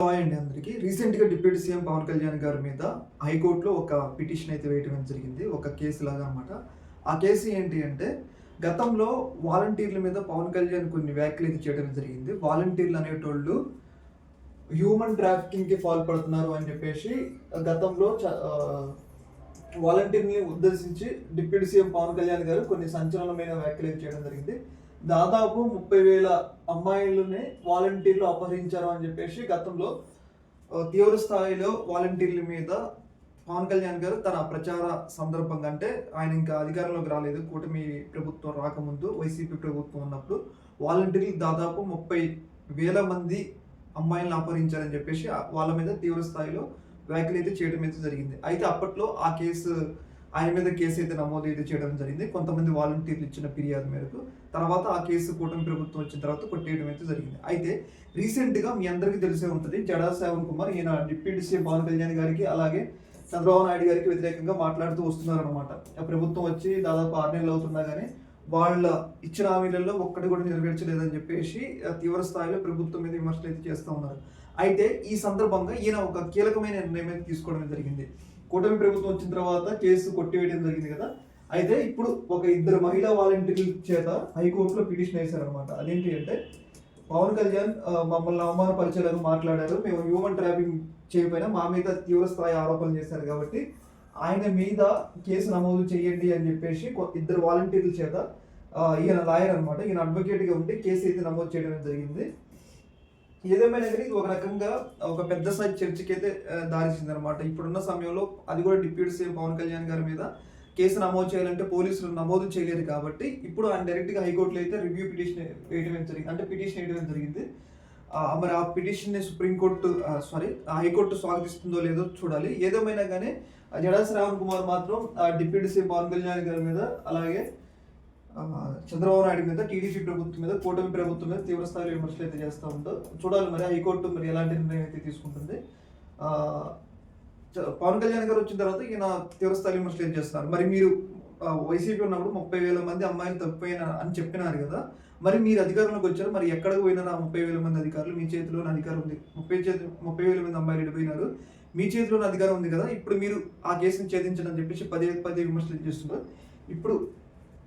Hi అండి అందరికీ. రీసెంట్‌గా డిప్యూటీ సీఎం పవన్ కళ్యాణ్ గారి మీద హైకోర్టులో ఒక పిటిషన్ అయితే వేయటం జరిగింది. ఒక కేసు లాగా అనమాట. ఆ కేసు ఏంటి అంటే, గతంలో వాలంటీర్ల మీద పవన్ కళ్యాణ్ కొన్ని వ్యాఖ్యలు అయితే చేయడం జరిగింది. వాలంటీర్లు అనేటోళ్ళు హ్యూమన్ ట్రాఫికింగ్‌కి పాల్పడుతున్నారు అని చెప్పేసి గతంలో వాలంటీర్‌ని ఉద్దేశించి డిప్యూటీ సీఎం పవన్ కళ్యాణ్ గారు కొన్ని సంచలనమైన వ్యాఖ్యలు అయితే చేయడం జరిగింది. దాదాపు 30,000 అమ్మాయిలని వాలంటీర్లు అపహరించారు అని చెప్పేసి గతంలో తీవ్ర స్థాయిలో వాలంటీర్ల మీద పవన్ కళ్యాణ్ గారు తన ప్రచార సందర్భంగా, అంటే ఆయన ఇంకా అధికారంలోకి రాలేదు, కూటమి ప్రభుత్వం రాకముందు వైసీపీ ప్రభుత్వం ఉన్నప్పుడు వాలంటీర్లు దాదాపు 30,000 మంది అమ్మాయిలను అపహరించారని చెప్పేసి వాళ్ళ మీద తీవ్ర స్థాయిలో వ్యాఖ్యలు అయితే చేయడం అయితే జరిగింది. అయితే అప్పట్లో ఆయన మీద కేసు అయితే నమోదు అయితే చేయడం జరిగింది, కొంతమంది వాలంటీర్లు ఇచ్చిన ఫిర్యాదు మేరకు. తర్వాత ఆ కేసు కూటమి ప్రభుత్వం వచ్చిన తర్వాత కొట్టేయడం అయితే జరిగింది. అయితే రీసెంట్గా మీ అందరికీ తెలిసే ఉంటుంది, జడా శ్రావణ్ కుమార్ ఈయన డిప్యూటీ సీఎం పవన్ కళ్యాణ్ గారికి అలాగే చంద్రబాబు నాయుడు గారికి వ్యతిరేకంగా మాట్లాడుతూ వస్తున్నారు అనమాట. ప్రభుత్వం వచ్చి దాదాపు 6 నెలలు అవుతున్నా కానీ వాళ్ళ ఇచ్చిన హామీలలో ఒక్కటి కూడా నెరవేర్చలేదని చెప్పేసి తీవ్ర స్థాయిలో ప్రభుత్వం మీద విమర్శలు అయితే చేస్తూ ఉన్నారు. అయితే ఈ సందర్భంగా ఈయన ఒక కీలకమైన నిర్ణయం అయితే తీసుకోవడం జరిగింది. కూటమి ప్రభుత్వం వచ్చిన తర్వాత కేసు కొట్టివేయడం జరిగింది కదా. అయితే ఇప్పుడు ఒక 2 మహిళా వాలంటీర్ల చేత హైకోర్టులో పిటిషన్ వేశారనమాట. అదేంటి అంటే, పవన్ కళ్యాణ్ మమ్మల్ని అవమానపరిచేలాగా మాట్లాడారు, మేము హ్యూమన్ ట్రాఫింగ్ చేయకపోయినా మా మీద తీవ్ర స్థాయి ఆరోపణలు చేశారు కాబట్టి ఆయన మీద కేసు నమోదు చేయండి అని చెప్పేసి 2 వాలంటీర్ల చేత ఈయన లాయర్ అనమాట, ఈయన అడ్వకేట్గా ఉండి కేసు అయితే నమోదు చేయడం జరిగింది. ఏదేమైనా కానీ ఇది ఒక రకంగా ఒక పెద్ద స్థాయి చర్చకి అయితే దారిచింది అనమాట. ఇప్పుడున్న సమయంలో అది కూడా డిప్యూటీ సీఎం పవన్ కళ్యాణ్ గారి మీద కేసు నమోదు చేయాలంటే పోలీసులు నమోదు చేయలేరు కాబట్టి ఇప్పుడు ఆయన డైరెక్ట్గా హైకోర్టులో అయితే రివ్యూ పిటిషన్ వేయడం జరిగింది, అంటే పిటిషన్ వేయడం జరిగింది. మరి ఆ పిటిషన్ని హైకోర్టు స్వాగతిస్తుందో లేదో చూడాలి. ఏదేమైనా కానీ జడా శ్రావణ్ కుమార్ మాత్రం డిప్యూటీ సీఎం పవన్ కళ్యాణ్ గారి మీద అలాగే చంద్రబాబు నాయుడు మీద, టీడీపీ ప్రభుత్వం మీద, కూటమి ప్రభుత్వం మీద తీవ్ర స్థాయిలో విమర్శలు అయితే చేస్తూ ఉంటారు. చూడాలి మరి హైకోర్టు మరి ఎలాంటి నిర్ణయం అయితే తీసుకుంటుంది. పవన్ కళ్యాణ్ గారు వచ్చిన తర్వాత ఈయన తీవ్ర స్థాయి విమర్శలు ఏం చేస్తున్నారు. మరి మీరు వైసీపీ ఉన్నప్పుడు 30,000 మంది అమ్మాయిలు తప్పిపోయిన అని చెప్పినారు కదా, మరి మీరు అధికారంలోకి వచ్చారు, మరి ఎక్కడికి పోయినారు ఆ 30,000 మంది అధికారులు? మీ చేతిలోని అధికారం ఉంది, 30,000 మంది అమ్మాయిలు వెళ్ళిపోయినారు, మీ చేతిలోని అధికారం ఉంది కదా, ఇప్పుడు మీరు ఆ కేసుని ఛేదించడం అని చెప్పేసి పదే విమర్శలు చేస్తున్నారు. ఇప్పుడు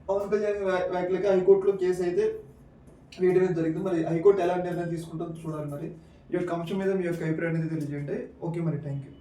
పవన్ కళ్యాణ్ వ్యాఖ్యలకి హైకోర్టులో కేసు అయితే వేయడం జరిగింది. మరి హైకోర్టు ఎలాంటి నిర్ణయం తీసుకుంటుందో చూడాలి. మరి ఈ యొక్క అంశం మీద మీ యొక్క అభిప్రాయం అనేది తెలియజేయండి. ఓకే, మరి థ్యాంక్ యూ.